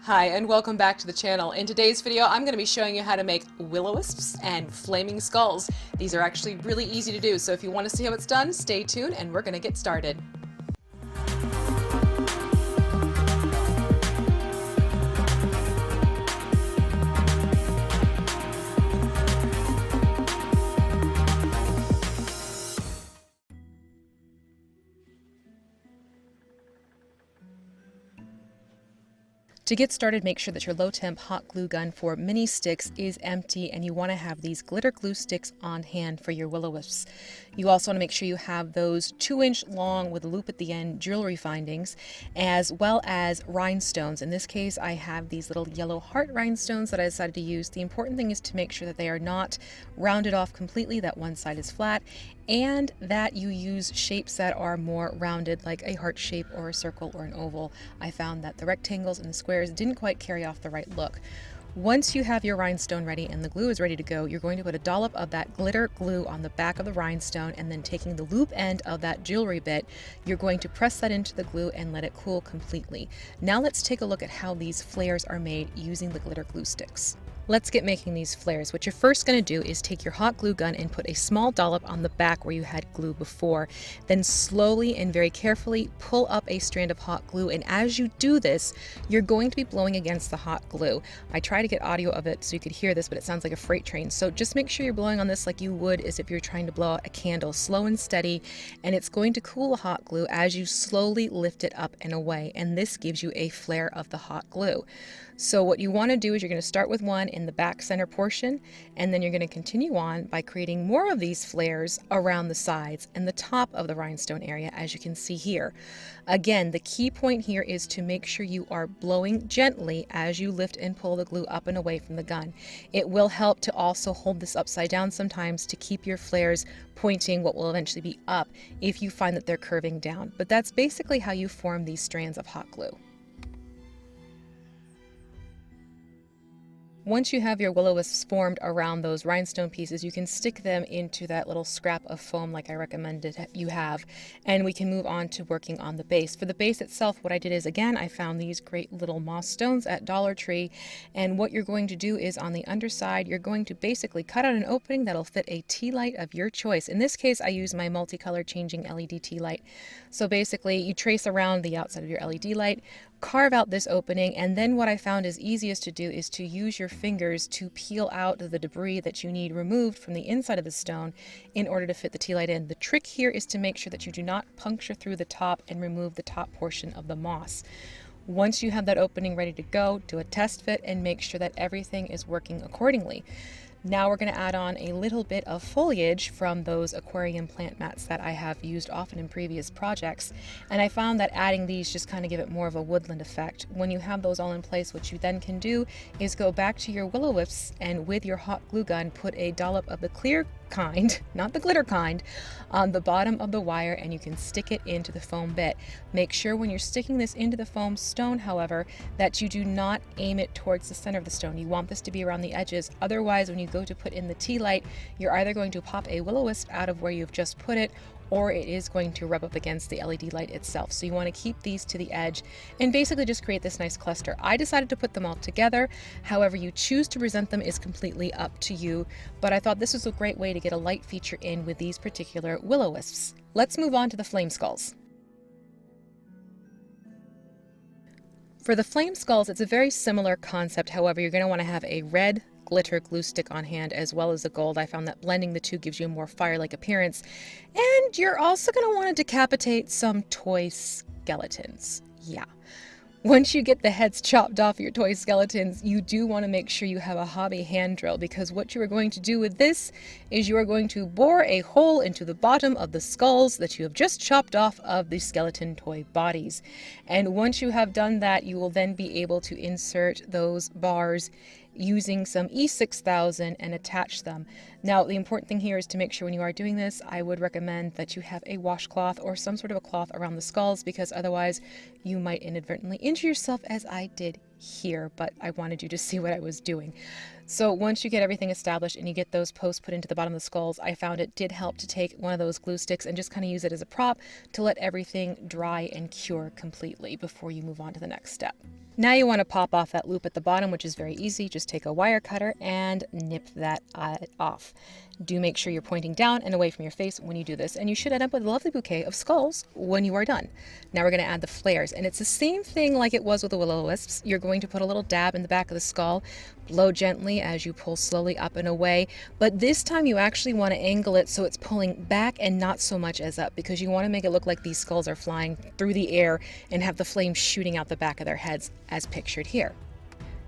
Hi and welcome back to the channel. In today's video I'm going to be showing you how to make will-o-wisps and flaming skulls. These are actually really easy to do, so if you want to see how it's done, stay tuned and we're going to get started. To get started, make sure that your low-temp hot glue gun for mini sticks is empty, and you want to have these glitter glue sticks on hand for your will-o-wisps. You also want to make sure you have those 2-inch long with a loop at the end jewelry findings, as well as rhinestones. In this case, I have these little yellow heart rhinestones that I decided to use. The important thing is to make sure that they are not rounded off completely, that one side is flat, and that you use shapes that are more rounded, like a heart shape or a circle or an oval. I found that the rectangles and the squares didn't quite carry off the right look. Once you have your rhinestone ready and the glue is ready to go, you're going to put a dollop of that glitter glue on the back of the rhinestone, and then taking the loop end of that jewelry bit, you're going to press that into the glue and let it cool completely. Now let's take a look at how these flares are made using the glitter glue sticks. Let's get making these flares. What you're first going to do is take your hot glue gun and put a small dollop on the back where you had glue before. Then slowly and very carefully pull up a strand of hot glue, and as you do this, you're going to be blowing against the hot glue. I try to get audio of it so you could hear this, but it sounds like a freight train. So just make sure you're blowing on this like you would as if you're trying to blow out a candle, slow and steady, and it's going to cool the hot glue as you slowly lift it up and away, and this gives you a flare of the hot glue. So what you want to do is you're going to start with one in the back center portion, and then you're going to continue on by creating more of these flares around the sides and the top of the rhinestone area, as you can see here. Again, the key point here is to make sure you are blowing gently as you lift and pull the glue up and away from the gun. It will help to also hold this upside down sometimes to keep your flares pointing what will eventually be up if you find that they're curving down. But that's basically how you form these strands of hot glue. Once you have your will-o-wisps formed around those rhinestone pieces, you can stick them into that little scrap of foam like I recommended you have, and we can move on to working on the base. For the base itself, what I did is, again, I found these great little moss stones at Dollar Tree, and what you're going to do is on the underside, you're going to basically cut out an opening that'll fit a tea light of your choice. In this case, I use my multicolor changing LED tea light. So basically, you trace around the outside of your LED light, carve out this opening, and then what I found is easiest to do is to use your fingers to peel out the debris that you need removed from the inside of the stone in order to fit the tea light in. The trick here is to make sure that you do not puncture through the top and remove the top portion of the moss. Once you have that opening ready to go, do a test fit and make sure that everything is working accordingly. Now we're going to add on a little bit of foliage from those aquarium plant mats that I have used often in previous projects, and I found that adding these just kind of give it more of a woodland effect. When you have those all in place, what you then can do is go back to your will-o-wisps and with your hot glue gun put a dollop of the clear kind, not the glitter kind, on the bottom of the wire, and you can stick it into the foam bit. Make sure when you're sticking this into the foam stone, however, that you do not aim it towards the center of the stone. You want this to be around the edges. Otherwise, when you go to put in the tea light, you're either going to pop a will-o-wisp out of where you've just put it, or it is going to rub up against the LED light itself. So you want to keep these to the edge and basically just create this nice cluster. I decided to put them all together. However you choose to present them is completely up to you, but I thought this was a great way to get a light feature in with these particular will-o-wisps. Let's move on to the Flameskulls. For the Flameskulls, it's a very similar concept. However, you're going to want to have a red glitter glue stick on hand as well as the gold. I found that blending the two gives you a more fire-like appearance. And you're also going to want to decapitate some toy skeletons. Yeah. Once you get the heads chopped off your toy skeletons, you do want to make sure you have a hobby hand drill, because what you are going to do with this is you are going to bore a hole into the bottom of the skulls that you have just chopped off of the skeleton toy bodies. And once you have done that, you will then be able to insert those bars using some E6000 and attach them. Now, the important thing here is to make sure when you are doing this, I would recommend that you have a washcloth or some sort of a cloth around the skulls, because otherwise you might inadvertently injure yourself, as I did here, but I wanted you to see what I was doing. So once you get everything established and you get those posts put into the bottom of the skulls, I found it did help to take one of those glue sticks and just kind of use it as a prop to let everything dry and cure completely before you move on to the next step. Now you want to pop off that loop at the bottom, which is very easy. Just take a wire cutter and nip that off. Do make sure you're pointing down and away from your face when you do this, and you should end up with a lovely bouquet of skulls when you are done. Now we're going to add the flares, and it's the same thing like it was with the will-o-wisps. You're going to put a little dab in the back of the skull, blow gently as you pull slowly up and away, but this time you actually want to angle it so it's pulling back and not so much as up, because you want to make it look like these skulls are flying through the air and have the flames shooting out the back of their heads as pictured here.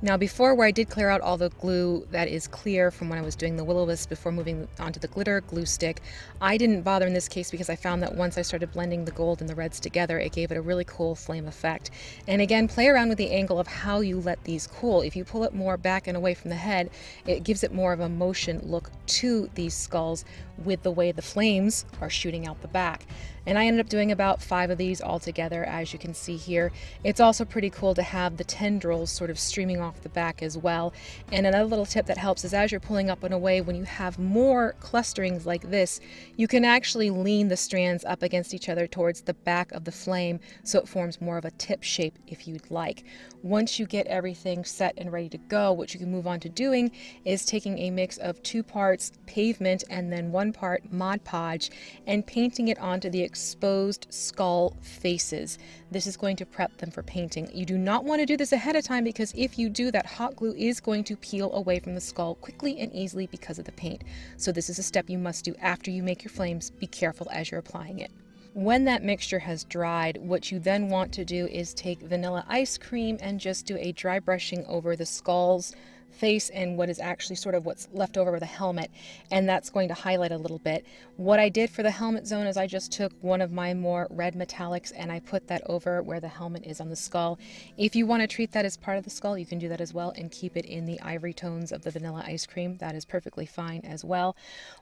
Now before, where I did clear out all the glue that is clear from when I was doing the will-o-wisp before moving onto the glitter glue stick, I didn't bother in this case because I found that once I started blending the gold and the reds together, it gave it a really cool flame effect. And again, play around with the angle of how you let these cool. If you pull it more back and away from the head, it gives it more of a motion look to these skulls with the way the flames are shooting out the back. And I ended up doing about 5 of these all together, as you can see here. It's also pretty cool to have the tendrils sort of streaming off the back as well. And another little tip that helps is as you're pulling up and away, when you have more clusterings like this, you can actually lean the strands up against each other towards the back of the flame so it forms more of a tip shape if you'd like. Once you get everything set and ready to go, what you can move on to doing is taking a mix of 2 parts pavement and then 1 part Mod Podge and painting it onto the exposed skull faces. This is going to prep them for painting. You do not want to do this ahead of time, because if you do, that hot glue is going to peel away from the skull quickly and easily because of the paint. So this is a step you must do after you make your flames. Be careful as you're applying it. When that mixture has dried, what you then want to do is take vanilla ice cream and just do a dry brushing over the skull's face and what is actually sort of what's left over of the helmet, and that's going to highlight a little bit. What I did for the helmet zone is I just took one of my more red metallics and I put that over where the helmet is on the skull. If you want to treat that as part of the skull, you can do that as well and keep it in the ivory tones of the vanilla ice cream. That is perfectly fine as well.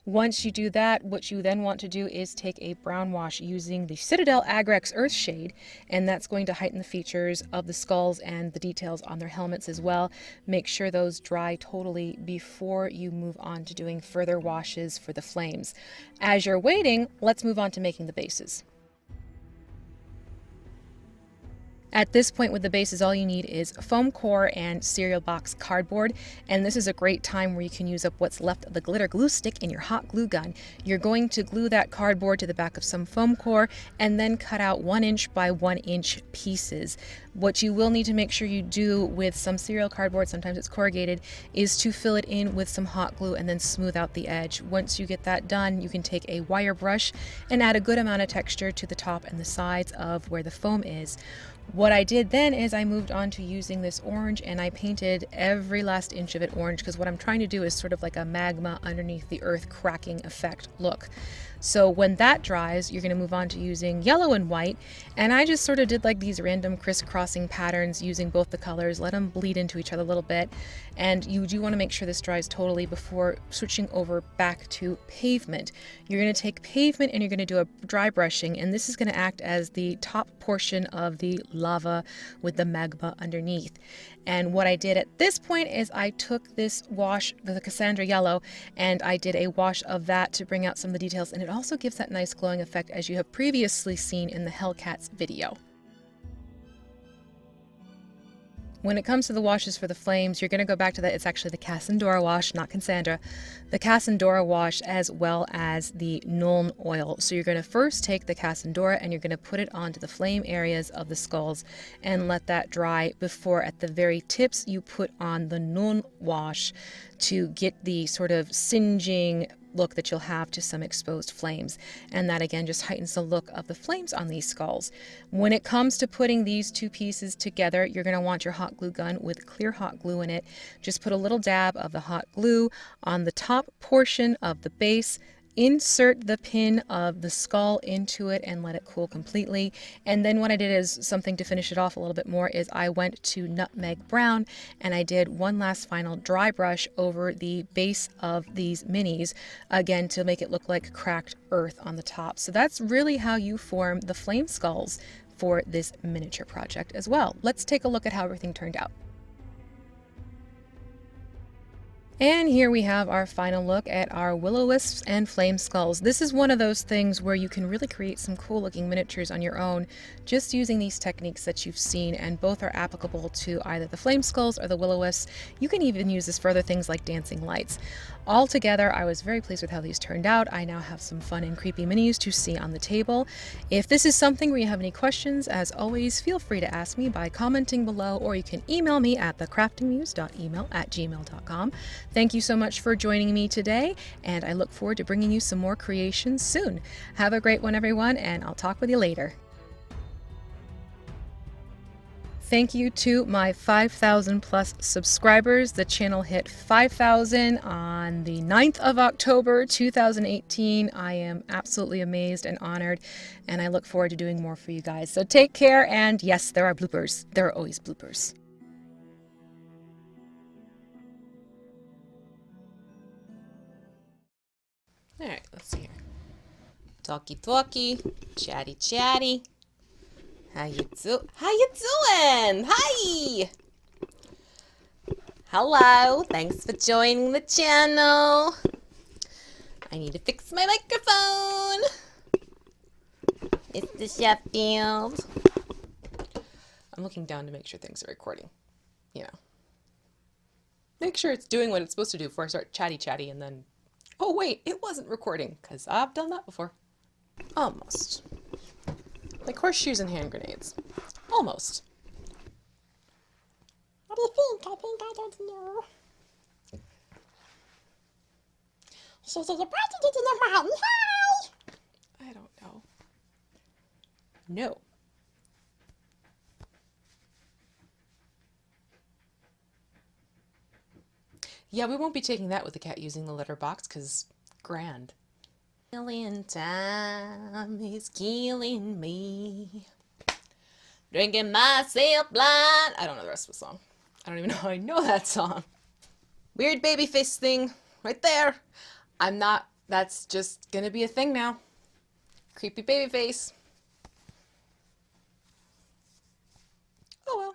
Once you do that, what you then want to do is take a brown wash using the Citadel Agrex Earth Shade, and that's going to heighten the features of the skulls and the details on their helmets as well. Make sure those dry totally before you move on to doing further washes for the flames. As you're waiting, let's move on to making the bases. At this point with the bases, all you need is foam core and cereal box cardboard, and this is a great time where you can use up what's left of the glitter glue stick in your hot glue gun. You're going to glue that cardboard to the back of some foam core and then cut out 1 inch by 1 inch pieces. What you will need to make sure you do with some cereal cardboard, sometimes it's corrugated, is to fill it in with some hot glue and then smooth out the edge. Once you get that done, you can take a wire brush and add a good amount of texture to the top and the sides of where the foam is. What I did then is I moved on to using this orange, and I painted every last inch of it orange, because what I'm trying to do is sort of like a magma underneath the earth cracking effect look. So when that dries, you're going to move on to using yellow and white, and I just sort of did like these random crisscrossing patterns using both the colors, let them bleed into each other a little bit, and you do want to make sure this dries totally before switching over back to pavement. You're going to take pavement and you're going to do a dry brushing, and this is going to act as the top portion of the lava with the magma underneath. And what I did at this point is I took this wash, the Cassandra Yellow, and I did a wash of that to bring out some of the details, and it also gives that nice glowing effect as you have previously seen in the Hellcats video. When it comes to the washes for the flames, you're going to go back to that. It's actually the Cassandra wash, not Cassandra. The Cassandra wash as well as the Nuln oil. So you're going to first take the Cassandra and you're going to put it onto the flame areas of the skulls and let that dry before at the very tips you put on the Nuln wash to get the sort of singeing look that you'll have to some exposed flames, and that again just heightens the look of the flames on these skulls. When it comes to putting these two pieces together, you're going to want your hot glue gun with clear hot glue in it. Just put a little dab of the hot glue on the top portion of the base, insert the pin of the skull into it and let it cool completely. And then what I did is something to finish it off a little bit more is I went to Nutmeg Brown and I did one last final dry brush over the base of these minis, again to make it look like cracked earth on the top. So that's really how you form the Flameskulls for this miniature project as well. Let's take a look at how everything turned out. And here we have our final look at our will-o-wisps and Flameskulls. This is one of those things where you can really create some cool looking miniatures on your own just using these techniques that you've seen, and both are applicable to either the Flameskulls or the will-o-wisps. You can even use this for other things like dancing lights. Altogether, I was very pleased with how these turned out. I now have some fun and creepy minis to see on the table. If this is something where you have any questions, as always, feel free to ask me by commenting below, or you can email me at thecraftingmuse.email@gmail.com. Thank you so much for joining me today, and I look forward to bringing you some more creations soon. Have a great one, everyone, and I'll talk with you later. Thank you to my 5,000 plus subscribers. The channel hit 5,000 on the 9th of October 2018. I am absolutely amazed and honored, and I look forward to doing more for you guys. So take care, and yes, there are bloopers. There are always bloopers. All right, let's see here. Talky talky, chatty chatty. How you doing? Hi! Hello, thanks for joining the channel. I need to fix my microphone. It's the Sheffield. I'm looking down to make sure things are recording. You know. Make sure it's doing what it's supposed to do before I start chatty and then... Oh wait, it wasn't recording, because I've done that before. Almost. Like horseshoes and hand grenades. Almost. I don't know. No. Yeah, we won't be taking that with the cat using the litter box, because grand. Killing time is killing me. Drinking myself blind. I don't know the rest of the song. I don't even know how I know that song. Weird baby face thing right there. I'm not, that's just gonna be a thing now. Creepy baby face. Oh well.